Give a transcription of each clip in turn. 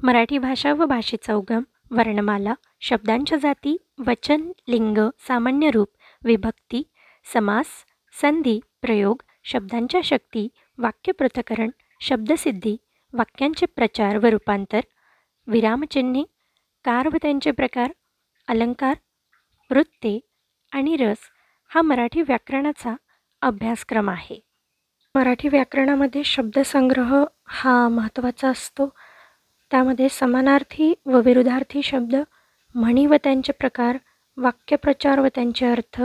मराठी भाषा व भाषेचा उगम, वर्णमाला, शब्दांच्या जाती, वचन, लिंग, सामान्य रूप, विभक्ती, समास, संधी, प्रयोग, शब्दांच्या शक्ती, वाक्यपृथक्करण, शब्दसिद्धी, वाक्यांचे प्रचार व रूपांतर, विरामचिन्हे, कार व त्यांचे प्रकार, अलंकार, वृत्ते आणि रस हा मराठी व्याकरणाचा अभ्यासक्रम आहे. मराठी व्याकरणामध्ये शब्दसंग्रह हा महत्त्वाचा असतो. त्यामध्ये समानार्थी व विरुद्धार्थी शब्द, म्हणी व त्यांचे प्रकार, वाक्यप्रचार व त्यांचे अर्थ,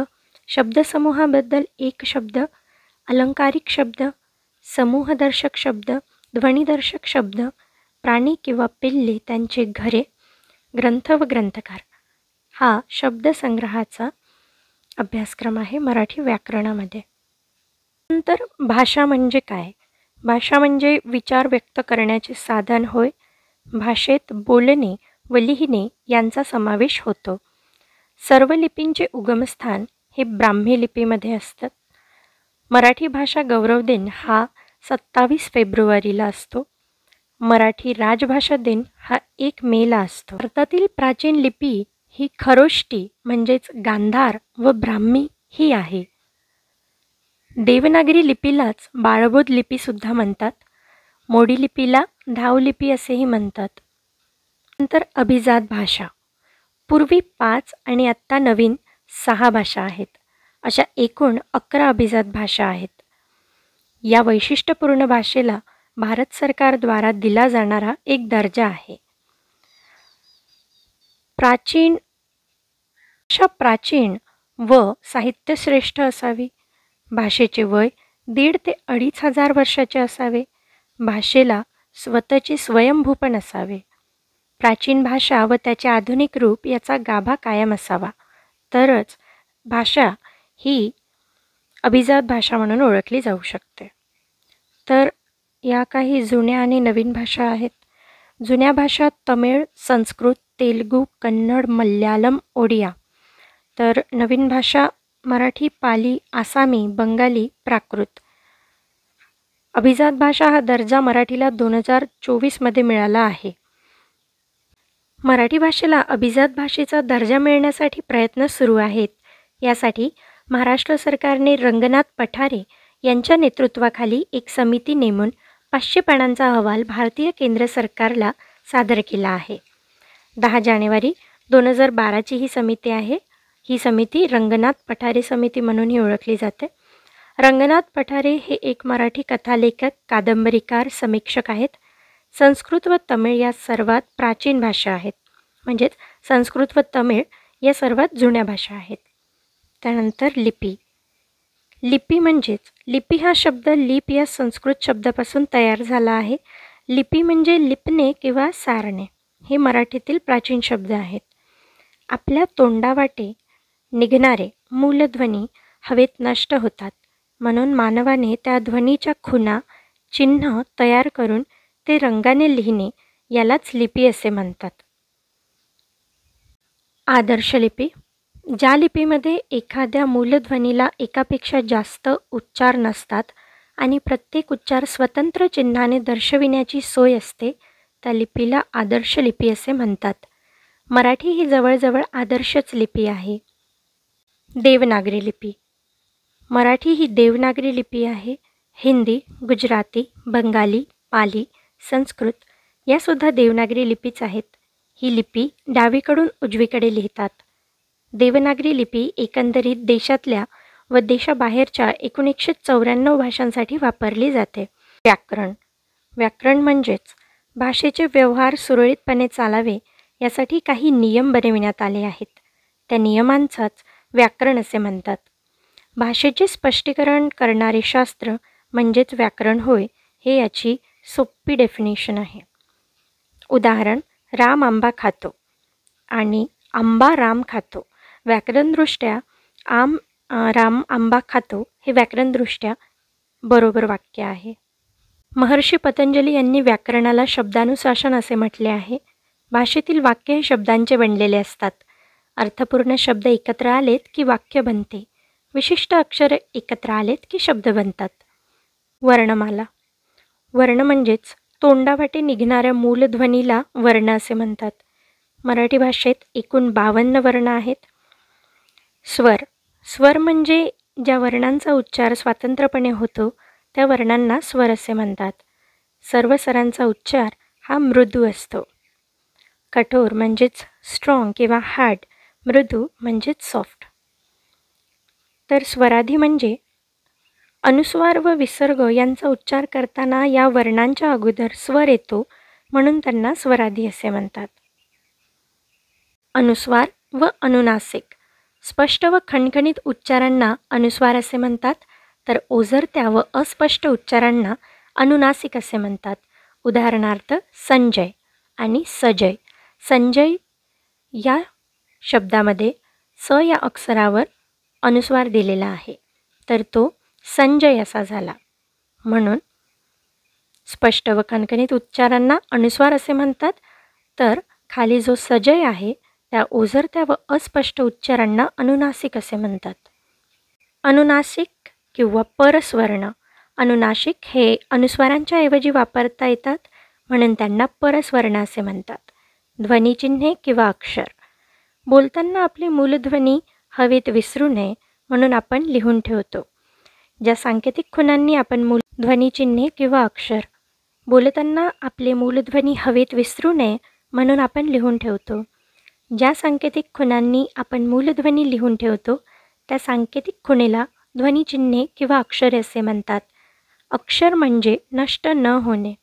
शब्दसमूहाबद्दल एक शब्द, अलंकारिक शब्द, समूहदर्शक शब्द, ध्वनिदर्शक शब्द, प्राणी किंवा पिल्ले त्यांचे घरे, ग्रंथ व ग्रंथकार हा शब्दसंग्रहाचा अभ्यासक्रम आहे मराठी व्याकरणामध्ये. नंतर भाषा म्हणजे काय? भाषा म्हणजे विचार व्यक्त करण्याचे साधन होय. भाषेत बोलणे व लिहिणे यांचा समावेश होतो. सर्व लिपींचे उगमस्थान हे ब्राह्मी लिपीमध्ये असतात. मराठी भाषा गौरव दिन हा 27 फेब्रुवारीला असतो. मराठी राजभाषा दिन हा 1 मेला असतो. भारतातील प्राचीन लिपी ही खरोष्टी म्हणजेच गांधार व ब्राह्मी ही आहे. देवनागरी लिपीलाच बाळबोध लिपीसुद्धा म्हणतात. मोडी लिपीला धावलिपी असेही म्हणतात. नंतर अभिजात भाषा. पूर्वी 5 आणि आत्ता नवीन 6 भाषा आहेत. अशा एकूण 11 अभिजात भाषा आहेत. या वैशिष्ट्यपूर्ण भाषेला भारत सरकारद्वारा दिला जाणारा एक दर्जा आहे. प्राचीन व साहित्यश्रेष्ठ असावी. भाषेचे वय 1.5 ते 2,500 वर्षाचे असावे. भाषेला स्वतःचे स्वयंभूपण असावे. प्राचीन भाषा व त्याचे आधुनिक रूप याचा गाभा कायम असावा, तरच भाषा ही अभिजात भाषा म्हणून ओळखली जाऊ शकते. तर या काही जुन्या आणि नवीन भाषा आहेत. जुन्या भाषा तमिळ, संस्कृत, तेलुगू, कन्नड, मल्याळम, ओडिया. तर नवीन भाषा मराठी, पाली, आसामी, बंगाली, प्राकृत. अभिजात भाषा हा दर्जा मराठीला 2024मध्ये मिळाला आहे. मराठी भाषेला अभिजात भाषेचा दर्जा मिळण्यासाठी प्रयत्न सुरू आहेत. यासाठी महाराष्ट्र सरकारने रंगनाथ पठारे यांच्या नेतृत्वाखाली एक समिती नेमून 500 पानांचा अहवाल भारतीय केंद्र सरकारला सादर केला आहे. 10 जानेवारी 2012ची ही समिती आहे. ही समिती रंगनाथ पठारे समिती म्हणूनही ओळखली जाते. रंगनाथ पठारे हे एक मराठी कथालेखक, कादंबरीकार, समीक्षक आहेत. संस्कृत व तमिळ या सर्वात प्राचीन भाषा आहेत. म्हणजेच संस्कृत व तमिळ या सर्वात जुन्या भाषा आहेत. त्यानंतर लिपी. लिपी हा शब्द लिप या संस्कृत शब्दापासून तयार झाला आहे. लिपी म्हणजे लिपणे किंवा सारणे हे मराठीतील प्राचीन शब्द आहेत. आपल्या तोंडावाटे निघणारे मूलध्वनी हवेत नष्ट होतात, म्हणून मानवाने त्या ध्वनीच्या खुणा, चिन्ह तयार करून ते रंगाने लिहिणे यालाच लिपी असे म्हणतात. आदर्श लिपी. ज्या लिपीमध्ये एखाद्या मूलध्वनीला एकापेक्षा जास्त उच्चार नसतात आणि प्रत्येक उच्चार स्वतंत्र चिन्हाने दर्शविण्याची सोय असते, त्या लिपीला आदर्श लिपी असे म्हणतात. मराठी ही जवळजवळ आदर्शच लिपी आहे. देवनागरी लिपी. मराठी ही देवनागरी लिपी आहे. हिंदी, गुजराती, बंगाली, पाली, संस्कृत यासुद्धा देवनागरी लिपीच आहेत. ही लिपी डावीकडून उजवीकडे लिहितात. देवनागरी लिपी एकंदरीत देशातल्या व देशाबाहेरच्या 194 भाषांसाठी वापरली जाते. व्याकरण म्हणजेच भाषेचे व्यवहार सुरळीतपणे चालावे यासाठी काही नियम बनविण्यात आले आहेत. त्या नियमांचाच व्याकरण असे म्हणतात. भाषेचे स्पष्टीकरण करणारे शास्त्र म्हणजेच व्याकरण होय, हे याची सोपी डेफिनेशन आहे. उदाहरण, राम आंबा खातो आणि आंबा राम खातो. व्याकरणदृष्ट्या राम आंबा खातो हे व्याकरणदृष्ट्या बरोबर वाक्य आहे. महर्षी पतंजली यांनी व्याकरणाला शब्दानुशासन असे म्हटले आहे. भाषेतील वाक्य हे शब्दांचे बनलेले असतात. अर्थपूर्ण शब्द एकत्र आलेत की वाक्य बनते. विशिष्ट अक्षरे एकत्र आलेत की शब्द बनतात. वर्णमाला. वर्ण म्हणजेच तोंडावाटे निघणाऱ्या मूलध्वनीला वर्ण असे म्हणतात. मराठी भाषेत एकूण 52 वर्ण आहेत. स्वर. स्वर म्हणजे ज्या वर्णांचा उच्चार स्वतंत्रपणे होतो त्या वर्णांना स्वर असे म्हणतात. सर्व स्वरांचा उच्चार हा मृदू असतो. कठोर म्हणजेच स्ट्रॉंग किंवा हार्ड, मृदू म्हणजेच सॉफ्ट. तर स्वरादी म्हणजे अनुस्वार व विसर्ग यांचा उच्चार करताना या वर्णांच्या अगोदर स्वर येतो म्हणून त्यांना स्वरादी असे म्हणतात. अनुस्वार व अनुनासिक. स्पष्ट व खणखणीत उच्चारांना अनुस्वार असे म्हणतात, तर ओझरत्या व अस्पष्ट उच्चारांना अनुनासिक असे म्हणतात. उदाहरणार्थ संजय आणि सजय. संजय या शब्दामध्ये स या अक्षरावर अनुस्वार दिलेला आहे, तर तो संजय असा झाला. म्हणून स्पष्ट व खणखणीत उच्चारांना अनुस्वार असे म्हणतात, तर खाली जो सजय आहे त्या ओझरत्या व अस्पष्ट उच्चारांना अनुनासिक असे म्हणतात. अनुनासिक किंवा परस्वर्ण. अनुनासिक हे अनुस्वारांच्या ऐवजी वापरता येतात म्हणून त्यांना परस्वर्ण असे म्हणतात. ध्वनिचिन्हे किंवा अक्षर. बोलताना आपले मूलध्वनी हवेत विसरू नये म्हणून आपण लिहून ठेवतो. ज्या सांकेतिक खुणांनी आपण ध्वनिचिन्हे किंवा अक्षर. बोलताना आपले मूलध्वनी हवेत विसरू नये म्हणून आपण लिहून ठेवतो. ज्या सांकेतिक खुणांनी आपण मूलध्वनी लिहून ठेवतो त्या सांकेतिक खुणेला ध्वनिचिन्हे किंवा अक्षरे असे म्हणतात. अक्षर म्हणजे नष्ट न होणे.